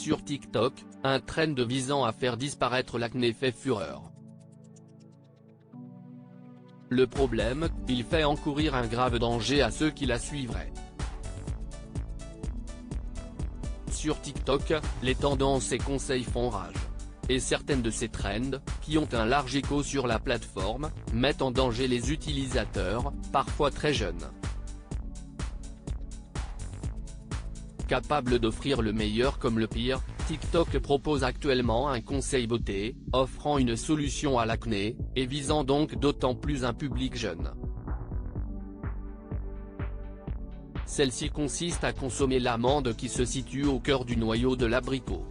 Sur TikTok, un trend visant à faire disparaître l'acné fait fureur. Le problème, il fait encourir un grave danger à ceux qui la suivraient. Sur TikTok, les tendances et conseils font rage. Et certaines de ces trends, qui ont un large écho sur la plateforme, mettent en danger les utilisateurs, parfois très jeunes. Capable d'offrir le meilleur comme le pire, TikTok propose actuellement un conseil beauté, offrant une solution à l'acné, et visant donc d'autant plus un public jeune. Celle-ci consiste à consommer l'amande qui se situe au cœur du noyau de l'abricot.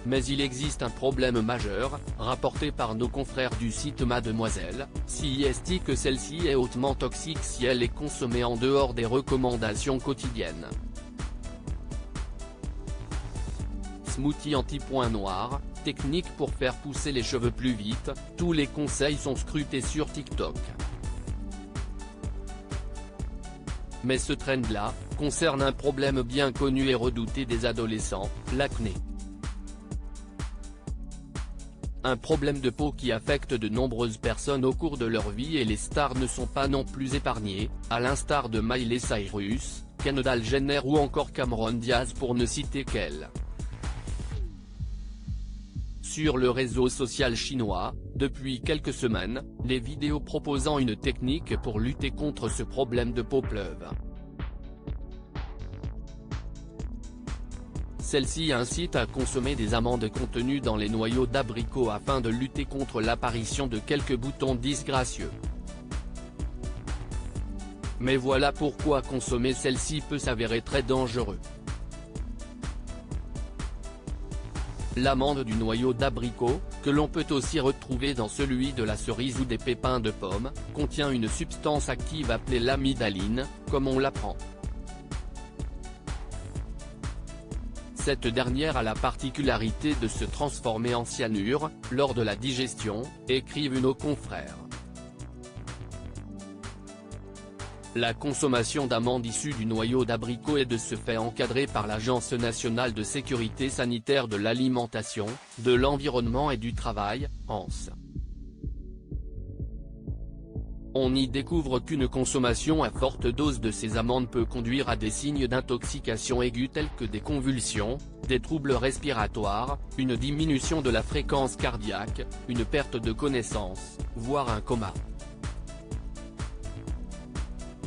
Mais il existe un problème majeur, rapporté par nos confrères du site Mademoiselle, qui estime que celle-ci est hautement toxique si elle est consommée en dehors des recommandations quotidiennes. Smoothie anti-point noir, technique pour faire pousser les cheveux plus vite, tous les conseils sont scrutés sur TikTok. Mais ce trend-là, concerne un problème bien connu et redouté des adolescents, l'acné. Un problème de peau qui affecte de nombreuses personnes au cours de leur vie et les stars ne sont pas non plus épargnées, à l'instar de Miley Cyrus, Kendall Jenner ou encore Cameron Diaz pour ne citer qu'elle. Sur le réseau social chinois, depuis quelques semaines, les vidéos proposant une technique pour lutter contre ce problème de peau pleuvent. Celle-ci incite à consommer des amandes contenues dans les noyaux d'abricot afin de lutter contre l'apparition de quelques boutons disgracieux. Mais voilà pourquoi consommer celle-ci peut s'avérer très dangereux. L'amande du noyau d'abricot, que l'on peut aussi retrouver dans celui de la cerise ou des pépins de pomme, contient une substance active appelée l'amidaline, comme on l'apprend. Cette dernière a la particularité de se transformer en cyanure, lors de la digestion, écrivent nos confrères. La consommation d'amandes issues du noyau d'abricot est de ce fait encadrée par l'Agence nationale de sécurité sanitaire de l'alimentation, de l'environnement et du travail, ANSE. On n'y découvre qu'une consommation à forte dose de ces amandes peut conduire à des signes d'intoxication aiguë tels que des convulsions, des troubles respiratoires, une diminution de la fréquence cardiaque, une perte de connaissance, voire un coma.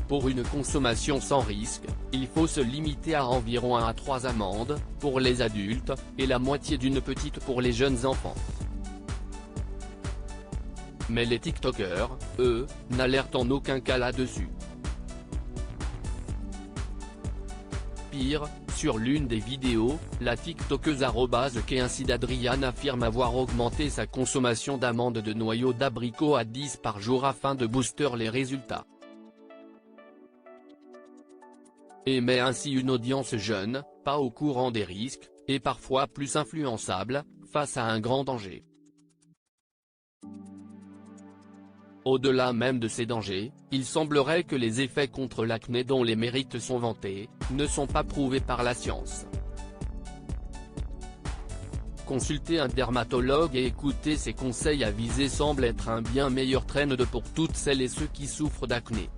Pour une consommation sans risque, il faut se limiter à environ 1 à 3 amandes, pour les adultes, et la moitié d'une petite pour les jeunes enfants. Mais les TikTokers, eux, n'alertent en aucun cas là-dessus. Pire, sur l'une des vidéos, la TikTokeuse @KeinsidAdriane affirme avoir augmenté sa consommation d'amandes de noyau d'abricot à 10 par jour afin de booster les résultats. Et met ainsi une audience jeune, pas au courant des risques, et parfois plus influençable, face à un grand danger. Au-delà même de ces dangers, il semblerait que les effets contre l'acné dont les mérites sont vantés, ne sont pas prouvés par la science. Consulter un dermatologue et écouter ses conseils avisés semble être un bien meilleur trend pour toutes celles et ceux qui souffrent d'acné.